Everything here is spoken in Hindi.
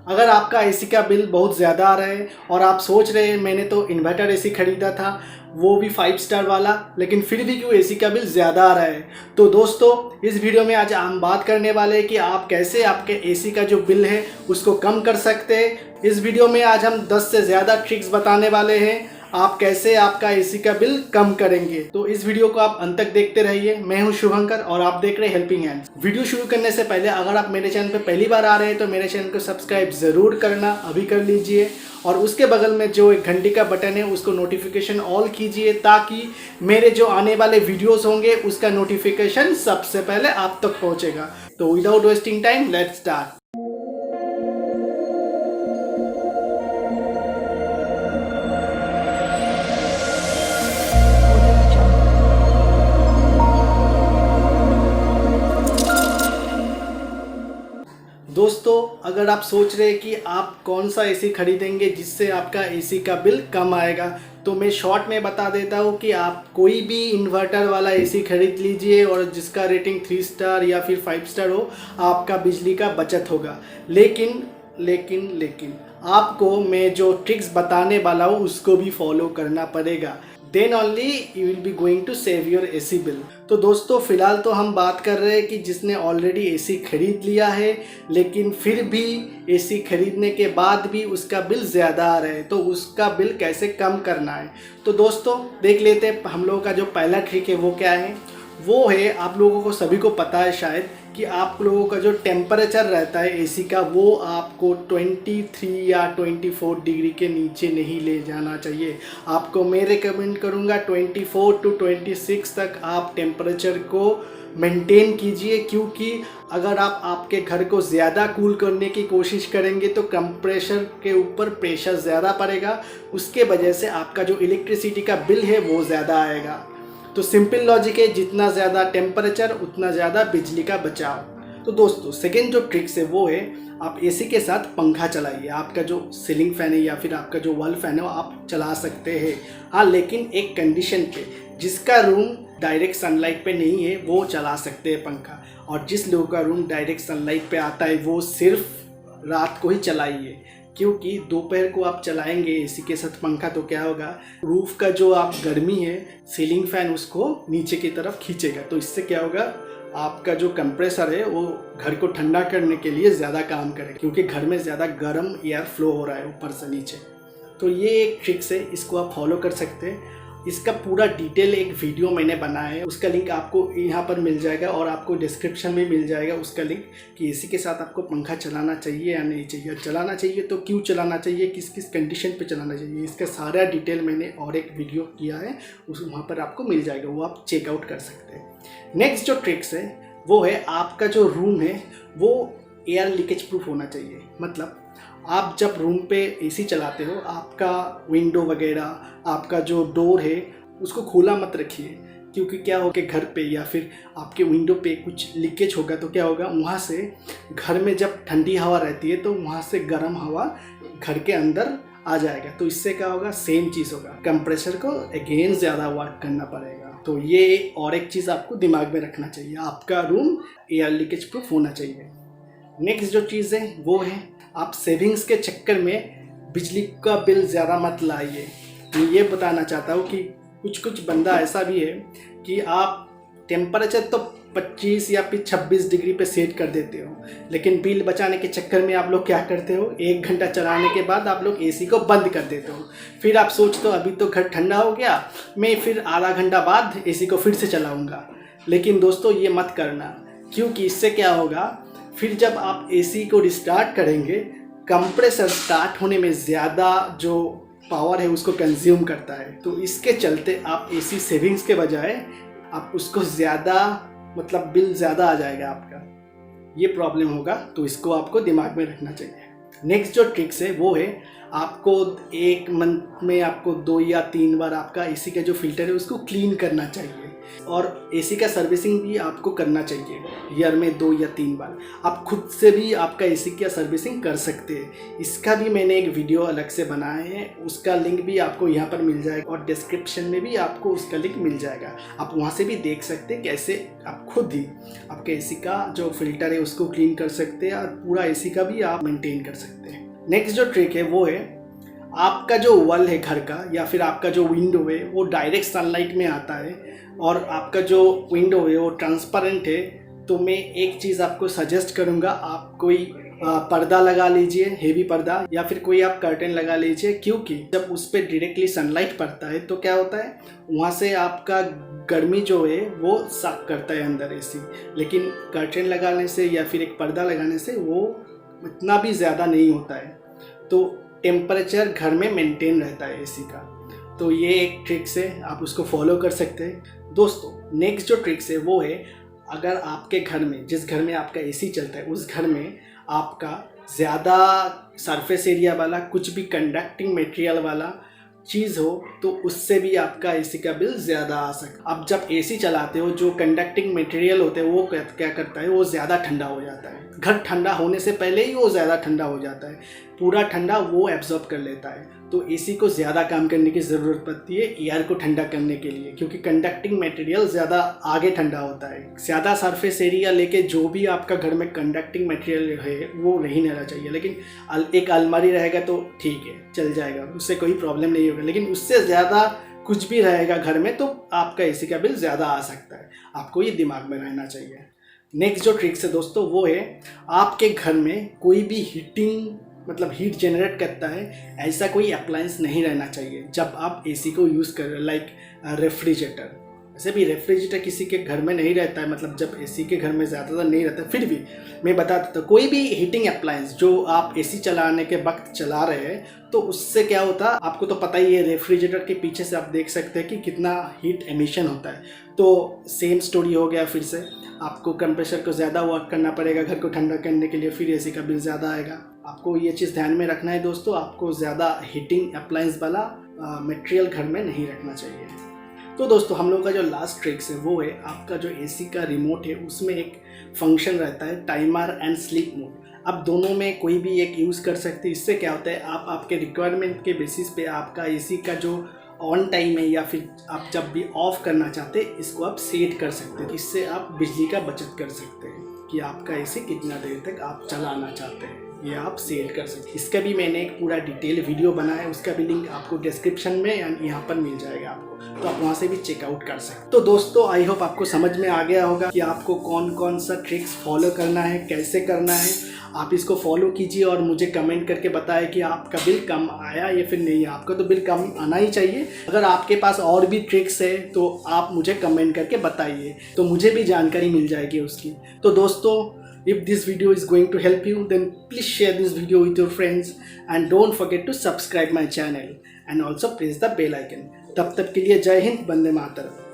अगर आपका एसी का बिल बहुत ज़्यादा आ रहा है और आप सोच रहे हैं मैंने तो इन्वर्टर एसी खरीदा था, वो भी 5 स्टार वाला, लेकिन फिर भी क्यों एसी का बिल ज़्यादा आ रहा है, तो दोस्तों इस वीडियो में आज हम बात करने वाले हैं कि आप कैसे आपके एसी का जो बिल है उसको कम कर सकते हैं। इस वीडियो में आज हम 10 से ज़्यादा ट्रिक्स बताने वाले हैं आप कैसे आपका एसी का बिल कम करेंगे। तो इस वीडियो को आप अंत तक देखते रहिए। मैं हूं शुभंकर और आप देख रहे हैं हेल्पिंग हैंड्स। वीडियो शुरू करने से पहले अगर आप मेरे चैनल पे पहली बार आ रहे हैं तो मेरे चैनल को सब्सक्राइब ज़रूर करना, अभी कर लीजिए, और उसके बगल में जो एक घंटी का बटन है उसको नोटिफिकेशन ऑल कीजिए ताकि मेरे जो आने वाले वीडियोस होंगे उसका नोटिफिकेशन सबसे पहले आप तक पहुंचेगा। तो without wasting time let's start. दोस्तों अगर आप सोच रहे हैं कि आप कौन सा एसी खरीदेंगे जिससे आपका एसी का बिल कम आएगा, तो मैं शॉर्ट में बता देता हूँ कि आप कोई भी इन्वर्टर वाला एसी खरीद लीजिए और जिसका रेटिंग 3 स्टार या फिर 5 स्टार हो, आपका बिजली का बचत होगा। लेकिन लेकिन लेकिन आपको मैं जो ट्रिक्स बताने वाला हूँ उसको भी फॉलो करना पड़ेगा, then only you will be going to save your AC bill. तो दोस्तों फिलहाल तो हम बात कर रहे हैं कि जिसने ऑलरेडी एसी खरीद लिया है लेकिन फिर भी एसी खरीदने के बाद भी उसका बिल ज़्यादा आ रहा है, तो उसका बिल कैसे कम करना है। तो दोस्तों देख लेते हैं हम लोगों का जो पहला ट्रिक है वो क्या है। वो है, आप लोगों को सभी को पता है शायद कि आप लोगों का जो टेम्परेचर रहता है एसी का वो आपको 23 या 24 डिग्री के नीचे नहीं ले जाना चाहिए। आपको मैं रिकमेंड करूँगा 24 टू 26 तक आप टेम्परेचर को मेंटेन कीजिए, क्योंकि अगर आप आपके घर को ज़्यादा कूल करने की कोशिश करेंगे तो कंप्रेसर के ऊपर प्रेशर ज़्यादा पड़ेगा, उसके वजह से आपका जो इलेक्ट्रिसिटी का बिल है वो ज़्यादा आएगा। तो सिंपल लॉजिक है, जितना ज़्यादा टेम्परेचर उतना ज़्यादा बिजली का बचाव। तो दोस्तों सेकेंड जो ट्रिक्स है वो है, आप एसी के साथ पंखा चलाइए। आपका जो सीलिंग फ़ैन है या फिर आपका जो वॉल फ़ैन है वो आप चला सकते हैं, हाँ, लेकिन एक कंडीशन पे, जिसका रूम डायरेक्ट सनलाइट पे नहीं है वो चला सकते हैं पंखा, और जिस लोगों का रूम डायरेक्ट सनलाइट पे आता है वो सिर्फ रात को ही चलाइए, क्योंकि दोपहर को आप चलाएंगे एसी के साथ पंखा तो क्या होगा, रूफ का जो आप गर्मी है सीलिंग फैन उसको नीचे की तरफ खींचेगा, तो इससे क्या होगा, आपका जो कंप्रेसर है वो घर को ठंडा करने के लिए ज़्यादा काम करेगा, क्योंकि घर में ज़्यादा गर्म एयर फ्लो हो रहा है ऊपर से नीचे। तो ये एक ट्रिक्स है, इसको आप फॉलो कर सकते हैं। इसका पूरा डिटेल एक वीडियो मैंने बनाया है, उसका लिंक आपको यहाँ पर मिल जाएगा और आपको डिस्क्रिप्शन में मिल जाएगा उसका लिंक, कि एसी के साथ आपको पंखा चलाना चाहिए या नहीं चाहिए, चलाना चाहिए तो क्यों चलाना चाहिए, किस किस कंडीशन पे चलाना चाहिए, इसका सारा डिटेल मैंने और एक वीडियो किया है, उस वहाँ पर आपको मिल जाएगा, वो आप चेकआउट कर सकते हैं। नेक्स्ट जो ट्रिक्स है वो है, आपका जो रूम है वो एयर लीकेज प्रूफ होना चाहिए। मतलब आप जब रूम पे एसी चलाते हो, आपका विंडो वगैरह, आपका जो डोर है उसको खुला मत रखिए, क्योंकि क्या हो कि घर पे या फिर आपके विंडो पे कुछ लीकेज होगा तो क्या होगा, वहाँ से घर में जब ठंडी हवा रहती है तो वहाँ से गर्म हवा घर के अंदर आ जाएगा, तो इससे क्या होगा, सेम चीज़ होगा, कंप्रेसर को अगेन ज़्यादा वर्क करना पड़ेगा। तो ये और एक चीज़ आपको दिमाग में रखना चाहिए, आपका रूम एयर लीकेज प्रूफ होना चाहिए। नेक्स्ट जो चीज़ है वो है, आप सेविंग्स के चक्कर में बिजली का बिल ज़्यादा मत लाइए। मैं ये बताना चाहता हूँ कि कुछ बंदा ऐसा भी है कि आप टेम्परेचर तो 25 या फिर 26 डिग्री पे सेट कर देते हो, लेकिन बिल बचाने के चक्कर में आप लोग क्या करते हो, 1 घंटा चलाने के बाद आप लोग एसी को बंद कर देते हो। फिर आप सोचते हो अभी तो घर ठंडा हो गया, मैं फिर आधा घंटा बाद एसी को फिर से चलाऊँगा। लेकिन दोस्तों ये मत करना, क्योंकि इससे क्या होगा, फिर जब आप एसी को रिस्टार्ट करेंगे, कंप्रेसर स्टार्ट होने में ज़्यादा जो पावर है उसको कंज्यूम करता है, तो इसके चलते आप एसी सेविंग्स के बजाय आप उसको ज़्यादा, मतलब बिल ज़्यादा आ जाएगा आपका, ये प्रॉब्लम होगा, तो इसको आपको दिमाग में रखना चाहिए। नेक्स्ट जो ट्रिक्स है वो है, आपको 1 मंथ में आपको 2 या 3 बार आपका एसी का जो फिल्टर है उसको क्लीन करना चाहिए। और एसी का सर्विसिंग भी आपको करना चाहिए ईयर में 2 या 3 बार। आप खुद से भी आपका एसी का सर्विसिंग कर सकते हैं। इसका भी मैंने एक वीडियो अलग से बनाया है, उसका लिंक भी आपको यहाँ पर मिल जाएगा और डिस्क्रिप्शन में भी आपको उसका लिंक मिल जाएगा। आप वहाँ से भी देख सकते हैं कैसे आप खुद ही आपके एसी का जो फिल्टर है उसको क्लीन कर सकते हैं और पूरा एसी का भी आप मेंटेन कर सकते हैं। नेक्स्ट जो ट्रिक है वो है, आपका जो वॉल है घर का या फिर आपका जो विंडो है वो डायरेक्ट सनलाइट में आता है और आपका जो विंडो है वो ट्रांसपेरेंट है, तो मैं एक चीज़ आपको सजेस्ट करूँगा, आप कोई पर्दा लगा लीजिए, हेवी पर्दा, या फिर कोई आप कर्टेन लगा लीजिए, क्योंकि जब उस पर डायरेक्टली सनलाइट पड़ता है तो क्या होता है, वहाँ से आपका गर्मी जो है वो साफ करता है अंदर एसी। लेकिन कर्टेन लगाने से या फिर एक पर्दा लगाने से वो इतना भी ज़्यादा नहीं होता है, तो टेम्परेचर घर में मेंटेन रहता है एसी का। तो ये एक ट्रिक्स है, आप उसको फॉलो कर सकते हैं। दोस्तों नेक्स्ट जो ट्रिक्स है वो है, अगर आपके घर में, जिस घर में आपका एसी चलता है उस घर में आपका ज़्यादा सरफेस एरिया वाला कुछ भी कंडक्टिंग मटेरियल वाला चीज़ हो तो उससे भी आपका एसी का बिल ज़्यादा आ सकता है। अब जब एसी चलाते हो जो कंडक्टिंग मटेरियल होते हैं वो क्या करता है, वो ज़्यादा ठंडा हो जाता है। घर ठंडा होने से पहले ही वो ज़्यादा ठंडा हो जाता है, पूरा ठंडा वो एब्जॉर्ब कर लेता है। तो एसी को ज़्यादा काम करने की ज़रूरत पड़ती है एयर को ठंडा करने के लिए, क्योंकि कंडक्टिंग मटेरियल ज़्यादा आगे ठंडा होता है। ज़्यादा सरफेस एरिया लेके जो भी आपका घर में कंडक्टिंग मटेरियल है वो नहीं रहना चाहिए। लेकिन एक अलमारी रहेगा तो ठीक है, चल जाएगा, उससे कोई प्रॉब्लम नहीं होगा। लेकिन उससे ज़्यादा कुछ भी रहेगा घर में तो आपका एसी का बिल ज़्यादा आ सकता है, आपको ये दिमाग में रहना चाहिए। नेक्स्ट जो ट्रिक्स है दोस्तों वो है, आपके घर में कोई भी हीटिंग मतलब हीट जनरेट करता है ऐसा कोई अप्लायंस नहीं रहना चाहिए जब आप एसी को यूज़ कर रहे हो। लाइक रेफ्रिजरेटर, वैसे भी रेफ्रिजरेटर किसी के घर में नहीं रहता है, मतलब जब एसी के घर में ज़्यादातर नहीं रहता, फिर भी मैं बता देता हूँ, कोई भी हीटिंग अप्लायंस जो आप एसी चलाने के वक्त चला रहे हैं तो उससे क्या होता है आपको तो पता ही है। रेफ्रिजरेटर के पीछे से आप देख सकते हैं कि कितना हीट एमिशन होता है। तो सेम स्टोरी हो गया, फिर से आपको कंप्रेसर को ज़्यादा वर्क करना पड़ेगा घर को ठंडा करने के लिए, फिर एसी का बिल ज़्यादा आएगा। आपको ये चीज़ ध्यान में रखना है दोस्तों, आपको ज़्यादा हीटिंग अप्लायंस वाला मटेरियल घर में नहीं रखना चाहिए। तो दोस्तों हम लोग का जो लास्ट ट्रिक्स है वो है, आपका जो एसी का रिमोट है उसमें एक फंक्शन रहता है टाइमर एंड स्लीप मोड। आप दोनों में कोई भी एक यूज़ कर सकते हैं। इससे क्या होता है, आप आपके रिक्वायरमेंट के बेसिस पे आपका एसी का जो ऑन टाइम है या फिर आप जब भी ऑफ करना चाहते हैं इसको आप सेट कर सकते हैं। इससे आप बिजली का बचत कर सकते हैं कि आपका एसी कितना देर तक आप चलाना चाहते हैं, ये आप सेट कर सकते हैं। इसका भी मैंने एक पूरा डिटेल वीडियो बनाया है, उसका भी लिंक आपको डिस्क्रिप्शन में यहाँ पर मिल जाएगा आपको, तो आप वहाँ से भी चेकआउट कर सकते हैं। तो दोस्तों आई होप आपको समझ में आ गया होगा कि आपको कौन कौन सा ट्रिक्स फॉलो करना है, कैसे करना है। आप इसको फॉलो कीजिए और मुझे कमेंट करके बताएं कि आपका बिल कम आया या फिर नहीं। आपका तो बिल कम आना ही चाहिए। अगर आपके पास और भी ट्रिक्स है तो आप मुझे कमेंट करके बताइए, तो मुझे भी जानकारी मिल जाएगी उसकी। तो दोस्तों, if this video is going to help you, then please share this video with your friends and don't forget to subscribe my channel and also press the bell icon. तब तक के लिए जय हिंद, वंदे मातरम।